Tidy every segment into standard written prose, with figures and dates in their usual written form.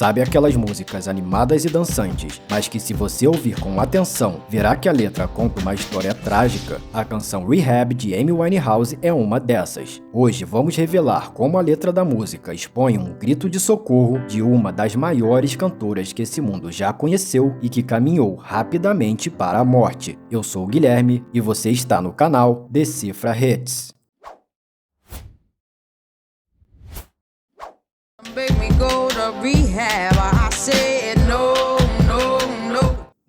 Sabe aquelas músicas animadas e dançantes, mas que se você ouvir com atenção, verá que a letra conta uma história trágica? A canção Rehab de Amy Winehouse é uma dessas. Hoje vamos revelar como a letra da música expõe um grito de socorro de uma das maiores cantoras que esse mundo já conheceu e que caminhou rapidamente para a morte. Eu sou o Guilherme e você está no canal Decifra Hits.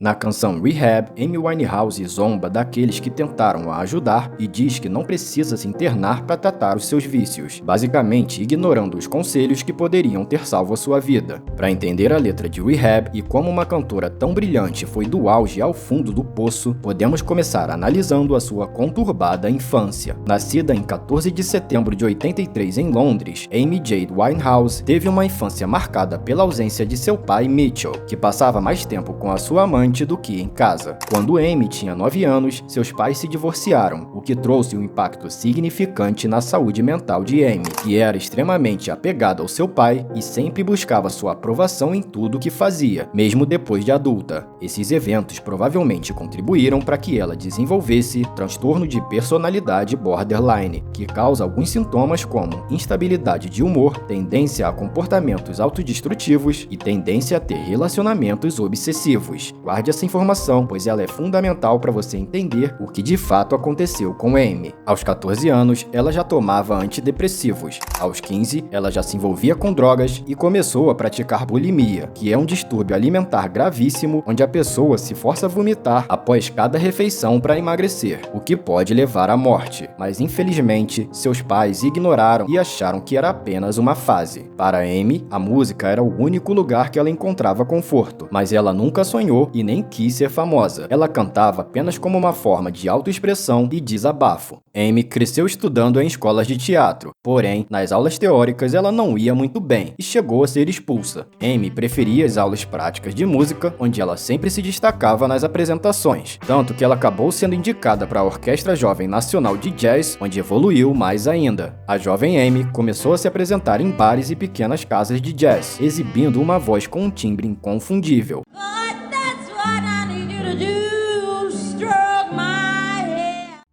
Na canção Rehab, Amy Winehouse zomba daqueles que tentaram a ajudar e diz que não precisa se internar para tratar os seus vícios, basicamente ignorando os conselhos que poderiam ter salvo a sua vida. Para entender a letra de Rehab e como uma cantora tão brilhante foi do auge ao fundo do poço, podemos começar analisando a sua conturbada infância. Nascida em 14 de setembro de 83 em Londres, Amy Jade Winehouse teve uma infância marcada pela ausência de seu pai Mitchell, que passava mais tempo com a sua mãe do que em casa. Quando Amy tinha 9 anos, seus pais se divorciaram, o que trouxe um impacto significante na saúde mental de Amy, que era extremamente apegada ao seu pai e sempre buscava sua aprovação em tudo que fazia, mesmo depois de adulta. Esses eventos provavelmente contribuíram para que ela desenvolvesse transtorno de personalidade borderline, que causa alguns sintomas como instabilidade de humor, tendência a comportamentos autodestrutivos e tendência a ter relacionamentos obsessivos. Guarde essa informação, pois ela é fundamental para você entender o que de fato aconteceu com Amy. Aos 14 anos, ela já tomava antidepressivos. Aos 15, ela já se envolvia com drogas e começou a praticar bulimia, que é um distúrbio alimentar gravíssimo onde a pessoa se força a vomitar após cada refeição para emagrecer, o que pode levar à morte. Mas infelizmente, seus pais ignoraram e acharam que era apenas uma fase. Para Amy, a música era o único lugar que ela encontrava conforto, mas ela nunca sonhou e nem quis ser famosa. Ela cantava apenas como uma forma de autoexpressão e desabafo. Amy cresceu estudando em escolas de teatro, porém, nas aulas teóricas ela não ia muito bem e chegou a ser expulsa. Amy preferia as aulas práticas de música, onde ela sempre se destacava nas apresentações, tanto que ela acabou sendo indicada para a Orquestra Jovem Nacional de Jazz, onde evoluiu mais ainda. A jovem Amy começou a se apresentar em bares e pequenas casas de jazz, exibindo uma voz com um timbre inconfundível.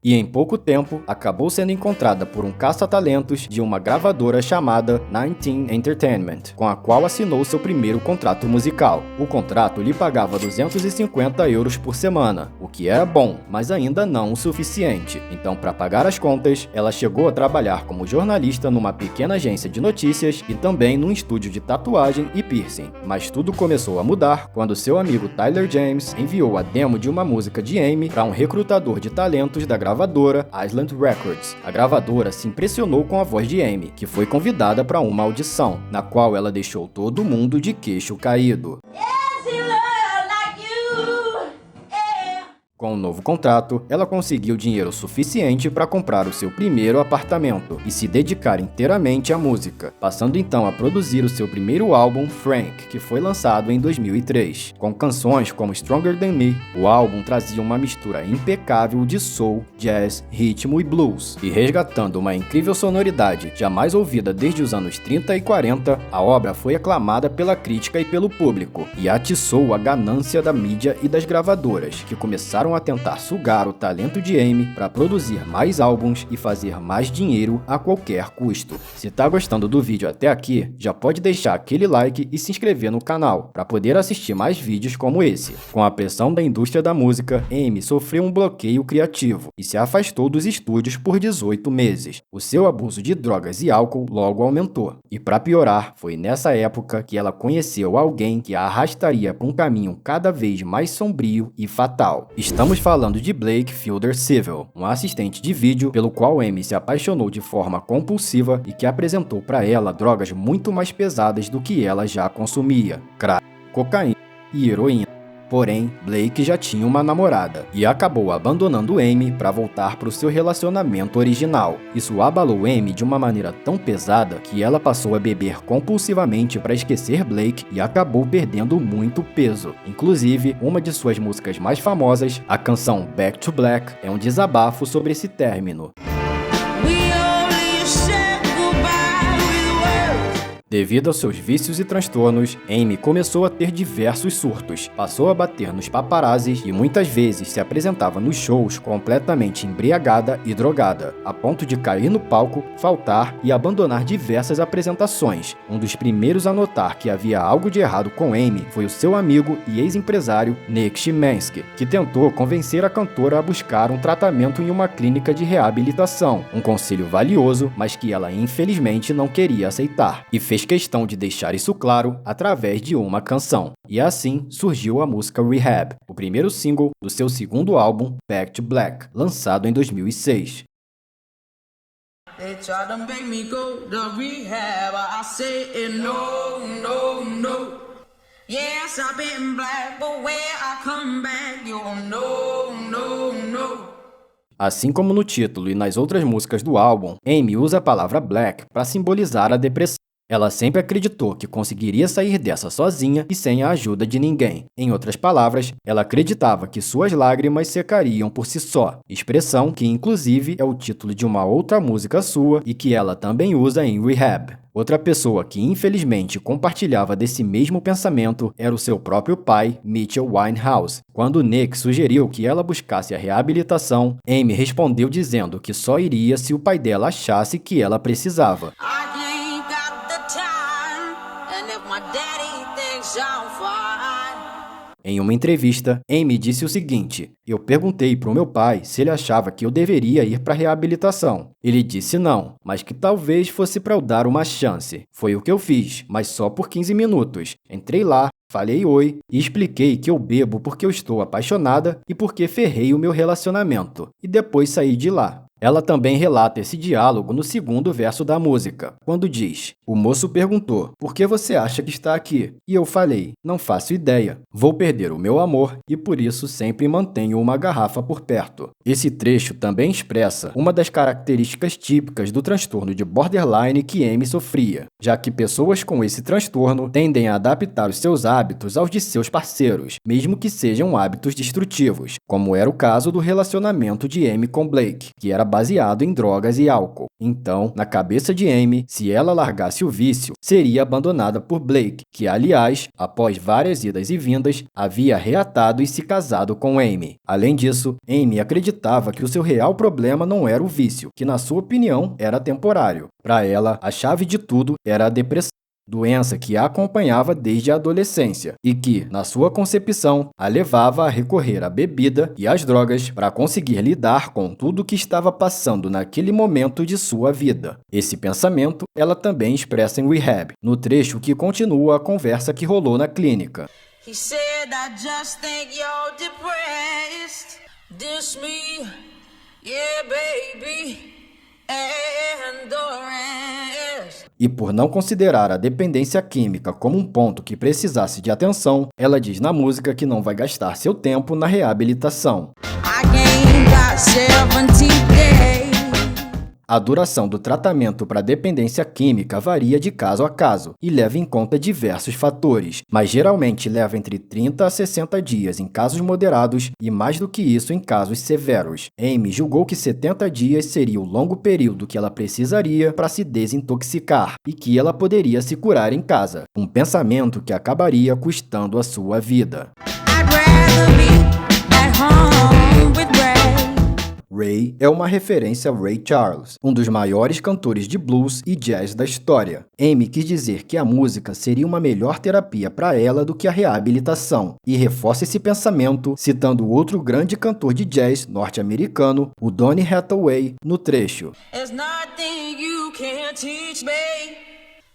E em pouco tempo, acabou sendo encontrada por um caça-talentos de uma gravadora chamada 19 Entertainment, com a qual assinou seu primeiro contrato musical. O contrato lhe pagava 250 euros por semana, o que era bom, mas ainda não o suficiente. Então, para pagar as contas, ela chegou a trabalhar como jornalista numa pequena agência de notícias e também num estúdio de tatuagem e piercing. Mas tudo começou a mudar quando seu amigo Tyler James enviou a demo de uma música de Amy para um recrutador de talentos da gravadora Island Records. A gravadora se impressionou com a voz de Amy, que foi convidada para uma audição, na qual ela deixou todo mundo de queixo caído. Com o novo contrato, ela conseguiu dinheiro suficiente para comprar o seu primeiro apartamento e se dedicar inteiramente à música, passando então a produzir o seu primeiro álbum, Frank, que foi lançado em 2003. Com canções como Stronger Than Me, o álbum trazia uma mistura impecável de soul, jazz, ritmo e blues, e resgatando uma incrível sonoridade jamais ouvida desde os anos 30 e 40, a obra foi aclamada pela crítica e pelo público, e atiçou a ganância da mídia e das gravadoras, que começaram a tentar sugar o talento de Amy para produzir mais álbuns e fazer mais dinheiro a qualquer custo. Se tá gostando do vídeo até aqui, já pode deixar aquele like e se inscrever no canal para poder assistir mais vídeos como esse. Com a pressão da indústria da música, Amy sofreu um bloqueio criativo e se afastou dos estúdios por 18 meses. O seu abuso de drogas e álcool logo aumentou. E para piorar, foi nessa época que ela conheceu alguém que a arrastaria para um caminho cada vez mais sombrio e fatal. Estamos falando de Blake Fielder Civil, um assistente de vídeo pelo qual Amy se apaixonou de forma compulsiva e que apresentou para ela drogas muito mais pesadas do que ela já consumia: crack, cocaína e heroína. Porém, Blake já tinha uma namorada e acabou abandonando Amy para voltar para o seu relacionamento original. Isso abalou Amy de uma maneira tão pesada que ela passou a beber compulsivamente para esquecer Blake e acabou perdendo muito peso. Inclusive, uma de suas músicas mais famosas, a canção Back to Black, é um desabafo sobre esse término. Devido aos seus vícios e transtornos, Amy começou a ter diversos surtos, passou a bater nos paparazzis e muitas vezes se apresentava nos shows completamente embriagada e drogada, a ponto de cair no palco, faltar e abandonar diversas apresentações. Um dos primeiros a notar que havia algo de errado com Amy foi o seu amigo e ex-empresário Nick Szymanski, que tentou convencer a cantora a buscar um tratamento em uma clínica de reabilitação, um conselho valioso, mas que ela infelizmente não queria aceitar, e fez questão de deixar isso claro através de uma canção. E assim surgiu a música Rehab, o primeiro single do seu segundo álbum, Back to Black, lançado em 2006. They try to make me go to rehab. I say no, no, no. Yes, I've been black, but when I come back, you'll no, no, no. Assim como no título e nas outras músicas do álbum, Amy usa a palavra black para simbolizar a depressão. Ela sempre acreditou que conseguiria sair dessa sozinha e sem a ajuda de ninguém. Em outras palavras, ela acreditava que suas lágrimas secariam por si só, expressão que inclusive é o título de uma outra música sua e que ela também usa em Rehab. Outra pessoa que infelizmente compartilhava desse mesmo pensamento era o seu próprio pai, Mitchell Winehouse. Quando Nick sugeriu que ela buscasse a reabilitação, Amy respondeu dizendo que só iria se o pai dela achasse que ela precisava. Em uma entrevista, Amy disse o seguinte: "Eu perguntei para o meu pai se ele achava que eu deveria ir para a reabilitação. Ele disse não, mas que talvez fosse para eu dar uma chance. Foi o que eu fiz, mas só por 15 minutos. Entrei lá, falei oi e expliquei que eu bebo porque eu estou apaixonada e porque ferrei o meu relacionamento. E depois saí de lá." Ela também relata esse diálogo no segundo verso da música, quando diz: "O moço perguntou, por que você acha que está aqui? E eu falei, não faço ideia. Vou perder o meu amor e por isso sempre mantenho uma garrafa por perto." Esse trecho também expressa uma das características típicas do transtorno de borderline que Amy sofria, já que pessoas com esse transtorno tendem a adaptar os seus hábitos aos de seus parceiros, mesmo que sejam hábitos destrutivos, como era o caso do relacionamento de Amy com Blake, que era baseado em drogas e álcool. Então, na cabeça de Amy, se ela largasse o vício, seria abandonada por Blake, que, aliás, após várias idas e vindas, havia reatado e se casado com Amy. Além disso, Amy acreditava que o seu real problema não era o vício, que, na sua opinião, era temporário. Para ela, a chave de tudo era a depressão, doença que a acompanhava desde a adolescência e que, na sua concepção, a levava a recorrer à bebida e às drogas para conseguir lidar com tudo o que estava passando naquele momento de sua vida. Esse pensamento ela também expressa em Rehab, no trecho que continua a conversa que rolou na clínica. He said, I just think you're depressed. Diss me, yeah, baby. And the rest. E por não considerar a dependência química como um ponto que precisasse de atenção, ela diz na música que não vai gastar seu tempo na reabilitação. A duração do tratamento para dependência química varia de caso a caso e leva em conta diversos fatores, mas geralmente leva entre 30 a 60 dias em casos moderados e mais do que isso em casos severos. Amy julgou que 70 dias seria o longo período que ela precisaria para se desintoxicar e que ela poderia se curar em casa, um pensamento que acabaria custando a sua vida. Ray é uma referência a Ray Charles, um dos maiores cantores de blues e jazz da história. Amy quis dizer que a música seria uma melhor terapia para ela do que a reabilitação, e reforça esse pensamento citando outro grande cantor de jazz norte-americano, o Donny Hathaway, no trecho. There's nothing you can teach me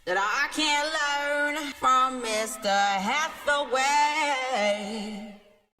that I can't learn from Mr. Hathaway.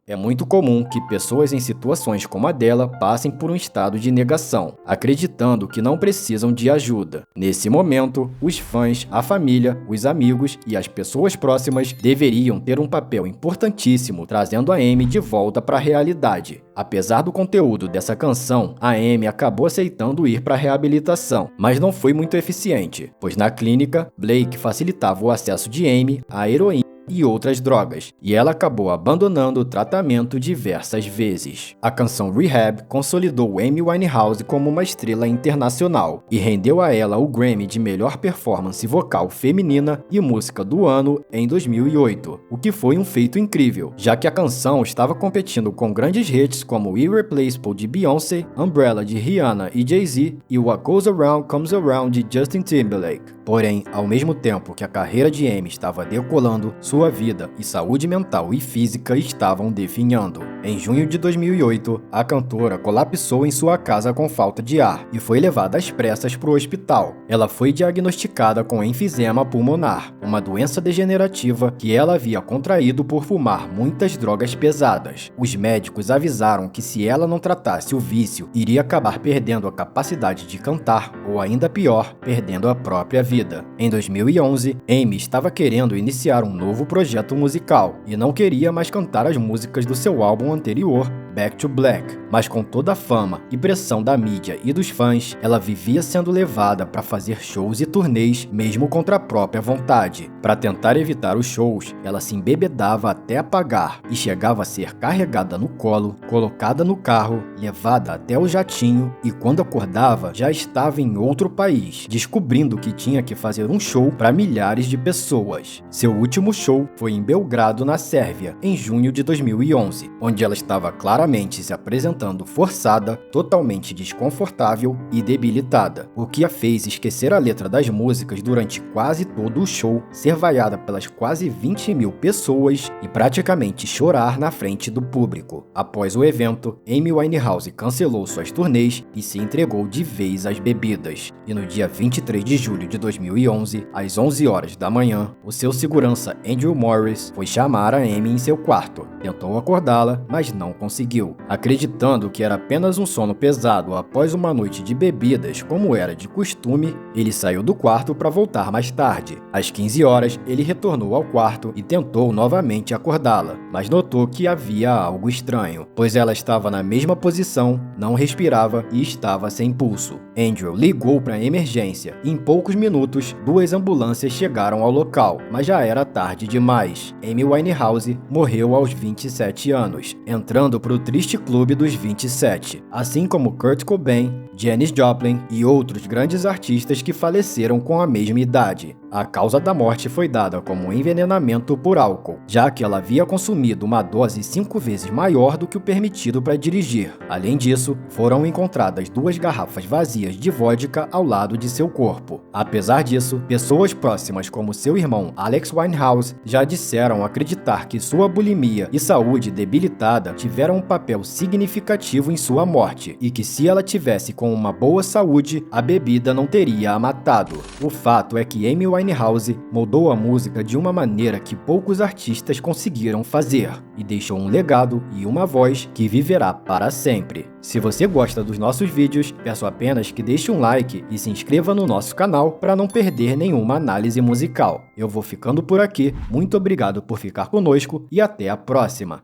É muito comum que pessoas em situações como a dela passem por um estado de negação, acreditando que não precisam de ajuda. Nesse momento, os fãs, a família, os amigos e as pessoas próximas deveriam ter um papel importantíssimo trazendo a Amy de volta para a realidade. Apesar do conteúdo dessa canção, a Amy acabou aceitando ir para a reabilitação, mas não foi muito eficiente, pois na clínica, Blake facilitava o acesso de Amy à heroína e outras drogas, e ela acabou abandonando o tratamento diversas vezes. A canção Rehab consolidou Amy Winehouse como uma estrela internacional e rendeu a ela o Grammy de melhor performance vocal feminina e música do ano em 2008, o que foi um feito incrível, já que a canção estava competindo com grandes hits como Irreplaceable de Beyoncé, Umbrella de Rihanna e Jay-Z e What Goes Around Comes Around de Justin Timberlake. Porém, ao mesmo tempo que a carreira de Amy estava decolando, sua vida e saúde mental e física estavam definhando. Em junho de 2008, a cantora colapsou em sua casa com falta de ar e foi levada às pressas para o hospital. Ela foi diagnosticada com enfisema pulmonar, uma doença degenerativa que ela havia contraído por fumar muitas drogas pesadas. Os médicos avisaram que se ela não tratasse o vício, iria acabar perdendo a capacidade de cantar ou, ainda pior, perdendo a própria vida. Em 2011, Amy estava querendo iniciar um novo projeto musical e não queria mais cantar as músicas do seu álbum anterior, Back to Black, mas com toda a fama e pressão da mídia e dos fãs, ela vivia sendo levada para fazer shows e turnês mesmo contra a própria vontade. Para tentar evitar os shows, ela se embebedava até apagar e chegava a ser carregada no colo, colocada no carro, levada até o jatinho e quando acordava já estava em outro país, descobrindo que tinha que fazer um show para milhares de pessoas. Seu último show foi em Belgrado, na Sérvia, em junho de 2011, onde ela estava claramente se apresentando forçada, totalmente desconfortável e debilitada, o que a fez esquecer a letra das músicas durante quase todo o show, ser vaiada pelas quase 20 mil pessoas e praticamente chorar na frente do público. Após o evento, Amy Winehouse cancelou suas turnês e se entregou de vez às bebidas. E no dia 23 de julho de 2011, às 11 horas da manhã, o seu segurança Andrew Morris foi chamar a Amy em seu quarto. Tentou acordá-la, mas não conseguiu. Acreditando que era apenas um sono pesado após uma noite de bebidas, como era de costume, ele saiu do quarto para voltar mais tarde. Às 15 horas, ele retornou ao quarto e tentou novamente acordá-la, mas notou que havia algo estranho, pois ela estava na mesma posição, não respirava e estava sem pulso. Andrew ligou para a emergência e em poucos minutos, 2 ambulâncias chegaram ao local, mas já era tarde demais. Amy Winehouse morreu aos 27 anos, entrando para o triste clube dos 27, assim como Kurt Cobain, Janis Joplin e outros grandes artistas que faleceram com a mesma idade. A causa da morte foi dada como envenenamento por álcool, já que ela havia consumido uma dose 5 vezes maior do que o permitido para dirigir. Além disso, foram encontradas 2 garrafas vazias de vodka ao lado de seu corpo. Apesar disso, pessoas próximas como seu irmão Alex Winehouse já disseram acreditar que sua bulimia e saúde debilitada tiveram um papel significativo em sua morte e que se ela tivesse com uma boa saúde, a bebida não teria a matado. O fato é que Amy Winehouse moldou a música de uma maneira que poucos artistas conseguiram fazer e deixou um legado e uma voz que viverá para sempre. Se você gosta dos nossos vídeos, peço apenas que deixe um like e se inscreva no nosso canal para não perder nenhuma análise musical. Eu vou ficando por aqui, muito obrigado por ficar conosco e até a próxima!